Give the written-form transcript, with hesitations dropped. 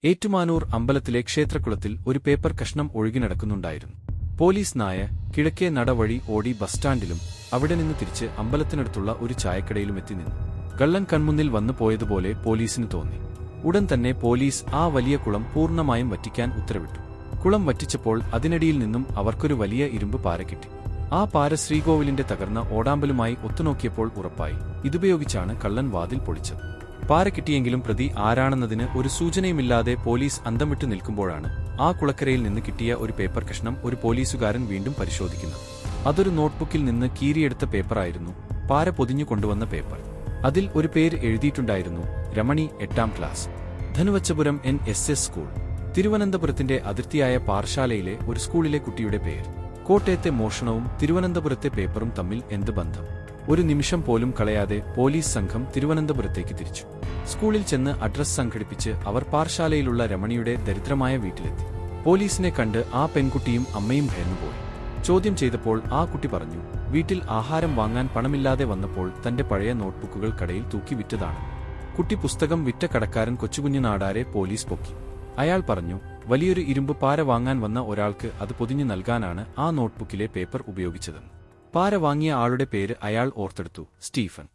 ഏറ്റുമാനൂർ അമ്പലത്തിലെ ക്ഷേത്രക്കുളത്തിൽ ഒരു പേപ്പർ കഷ്ണം ഒഴുകി നടക്കുന്നുണ്ടായിരുന്നു. പോലീസ് നായ കിഴക്കേ നട വഴി ഓടി ബസ് സ്റ്റാൻഡിലും അവിടെ നിന്ന് തിരിച്ച് അമ്പലത്തിനടുത്തുള്ള ഒരു ചായക്കടയിലും എത്തി നിന്നു. കള്ളൻ കൺമുന്നിൽ വന്നു പോയതുപോലെ പോലീസിന് തോന്നി. ഉടൻ തന്നെ പോലീസ് ആ വലിയ കുളം പൂർണ്ണമായും വറ്റിക്കാൻ ഉത്തരവിട്ടു. കുളം വറ്റിച്ചപ്പോൾ അതിനടിയിൽ നിന്നും അവർക്കൊരു വലിയ ഇരുമ്പ് പാര കിട്ടി. ആ പാര ശ്രീകോവിലിന്റെ തകർന്ന ഓടാമ്പലുമായി ഒത്തുനോക്കിയപ്പോൾ ഉറപ്പായി ഇതുപയോഗിച്ചാണ് കള്ളൻ വാതിൽ പൊളിച്ചത്. പാര കിട്ടിയെങ്കിലും പ്രതി ആരാണെന്നതിന് ഒരു സൂചനയുമില്ലാതെ പോലീസ് അന്തം വിട്ടു നിൽക്കുമ്പോഴാണ് ആ കുളക്കരയിൽ നിന്ന് കിട്ടിയ ഒരു പേപ്പർ കഷ്ണം ഒരു പോലീസുകാരൻ വീണ്ടും പരിശോധിക്കുന്നത്. അതൊരു നോട്ട്ബുക്കിൽ നിന്ന് കീറിയെടുത്ത പേപ്പറായിരുന്നു. പാര പൊതിഞ്ഞു കൊണ്ടുവന്ന പേപ്പർ. അതിൽ ഒരു പേര് എഴുതിയിട്ടുണ്ടായിരുന്നു: രമണി, 8ാം ക്ലാസ്, ധനുവച്ചപുരം NSS സ്കൂൾ. തിരുവനന്തപുരത്തിന്റെ അതിർത്തിയായ പാറശാലയിലെ ഒരു സ്കൂളിലെ കുട്ടിയുടെ പേര്. കോട്ടയത്തെ മോഷണവും തിരുവനന്തപുരത്തെ പേപ്പറും തമ്മിൽ എന്ത് ബന്ധം? ഒരു നിമിഷം പോലും കളയാതെ പോലീസ് സംഘം തിരുവനന്തപുരത്തേക്ക് തിരിച്ചു. സ്കൂളിൽ ചെന്ന് അഡ്രസ് സംഘടിപ്പിച്ച് അവർ പാറശാലയിലുള്ള രമണിയുടെ ദരിദ്രമായ വീട്ടിലെത്തി. പോലീസിനെ കണ്ട് ആ പെൺകുട്ടിയും അമ്മയും ഭയന്നുപോയി. ചോദ്യം ചെയ്തപ്പോൾ ആ കുട്ടി പറഞ്ഞു, വീട്ടിൽ ആഹാരം വാങ്ങാൻ പണമില്ലാതെ വന്നപ്പോൾ തന്റെ പഴയ നോട്ട്ബുക്കുകൾ കടയിൽ തൂക്കി വിറ്റതാണ്. കുട്ടി പുസ്തകം വിറ്റ കടക്കാരൻ കൊച്ചുകുഞ്ഞു നാടാരെ പോലീസ് പൊക്കി. അയാൾ പറഞ്ഞു, വലിയൊരു ഇരുമ്പ് പാര വാങ്ങാൻ വന്ന ഒരാൾക്ക് അത് പൊതിഞ്ഞു നൽകാനാണ് ആ നോട്ട്ബുക്കിലെ പേപ്പർ ഉപയോഗിച്ചതെന്ന്. പാര വാങ്ങിയ ആളുടെ പേര് അയാൾ ഓർത്തെടുത്തു: സ്റ്റീഫൻ.